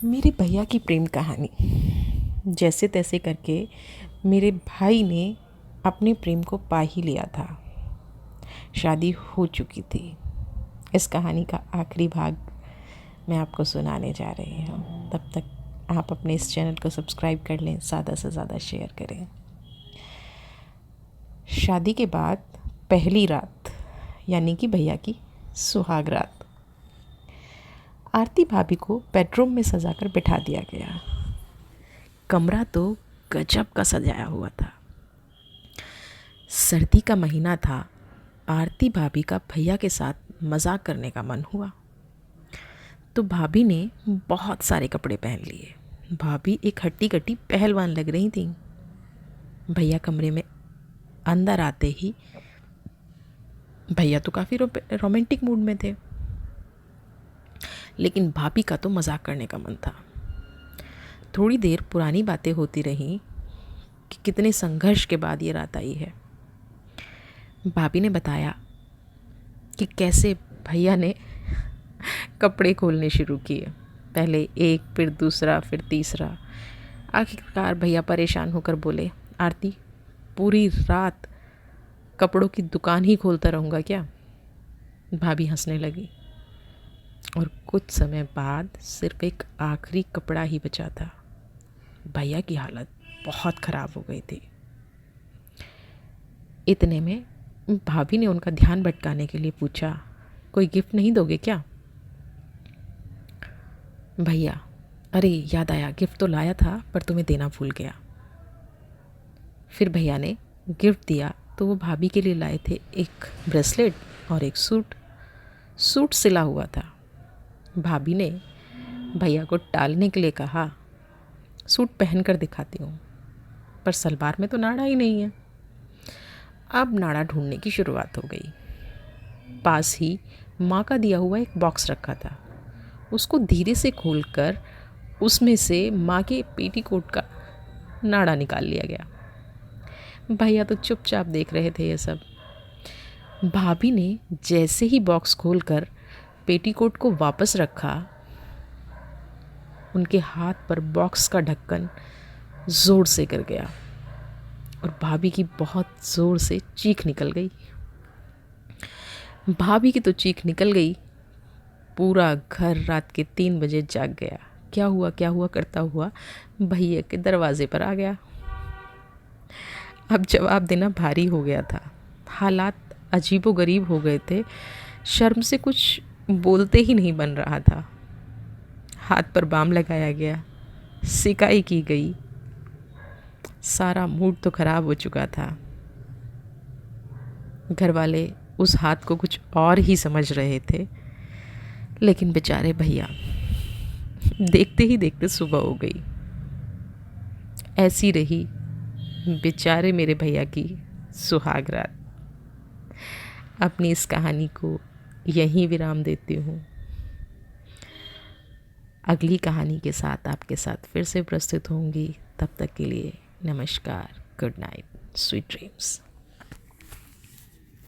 मेरे भैया की प्रेम कहानी। जैसे तैसे करके मेरे भाई ने अपने प्रेम को पा ही लिया था। शादी हो चुकी थी। इस कहानी का आखिरी भाग मैं आपको सुनाने जा रही हूँ। तब तक आप अपने इस चैनल को सब्सक्राइब कर लें, ज़्यादा से ज़्यादा शेयर करें। शादी के बाद पहली रात, यानी कि भैया की सुहाग रात, आरती भाभी को बेडरूम में सजाकर बिठा दिया गया। कमरा तो गजब का सजाया हुआ था। सर्दी का महीना था। आरती भाभी का भैया के साथ मजाक करने का मन हुआ तो भाभी ने बहुत सारे कपड़े पहन लिए। भाभी एक हट्टी कट्टी पहलवान लग रही थी। भैया कमरे में अंदर आते ही भैया तो काफ़ी रोमांटिक मूड में थे, लेकिन भाभी का तो मजाक करने का मन था। थोड़ी देर पुरानी बातें होती रहीं कि कितने संघर्ष के बाद ये रात आई है। भाभी ने बताया कि कैसे भैया ने कपड़े खोलने शुरू किए। पहले एक, फिर दूसरा, फिर तीसरा। आखिरकार भैया परेशान होकर बोले, आरती, पूरी रात कपड़ों की दुकान ही खोलता रहूँगा क्या? भाभी हंसने लगी और कुछ समय बाद सिर्फ एक आखिरी कपड़ा ही बचा था। भैया की हालत बहुत ख़राब हो गई थी। इतने में भाभी ने उनका ध्यान भटकाने के लिए पूछा, कोई गिफ्ट नहीं दोगे क्या? भैया, अरे याद आया, गिफ्ट तो लाया था पर तुम्हें देना भूल गया। फिर भैया ने गिफ्ट दिया तो वो भाभी के लिए लाए थे एक ब्रेसलेट और एक सूट सिला हुआ था। भाभी ने भैया को टालने के लिए कहा, सूट पहन कर दिखाती हूँ, पर सलवार में तो नाड़ा ही नहीं है। अब नाड़ा ढूंढने की शुरुआत हो गई। पास ही माँ का दिया हुआ एक बॉक्स रखा था। उसको धीरे से खोलकर उसमें से माँ के पेटीकोट का नाड़ा निकाल लिया गया। भैया तो चुपचाप देख रहे थे ये सब। भाभी ने जैसे ही बॉक्स खोलकर पेटीकोट को वापस रखा, उनके हाथ पर बॉक्स का ढक्कन ज़ोर से गिर गया और भाभी की बहुत ज़ोर से चीख निकल गई। भाभी की तो चीख निकल गई, पूरा घर रात के 3 बजे जाग गया। क्या हुआ करता हुआ भैया के दरवाजे पर आ गया। अब जवाब देना भारी हो गया था। हालात अजीबोगरीब हो गए थे। शर्म से कुछ बोलते ही नहीं बन रहा था। हाथ पर बाम लगाया गया, सिकाई की गई। सारा मूड तो खराब हो चुका था। घर वाले उस हाथ को कुछ और ही समझ रहे थे, लेकिन बेचारे भैया, देखते ही देखते सुबह हो गई। ऐसी रही बेचारे मेरे भैया की सुहाग रात। अपनी इस कहानी को यहीं विराम देती हूँ। अगली कहानी के साथ आपके साथ फिर से प्रस्तुत होंगी। तब तक के लिए नमस्कार, गुड नाइट, स्वीट ड्रीम्स।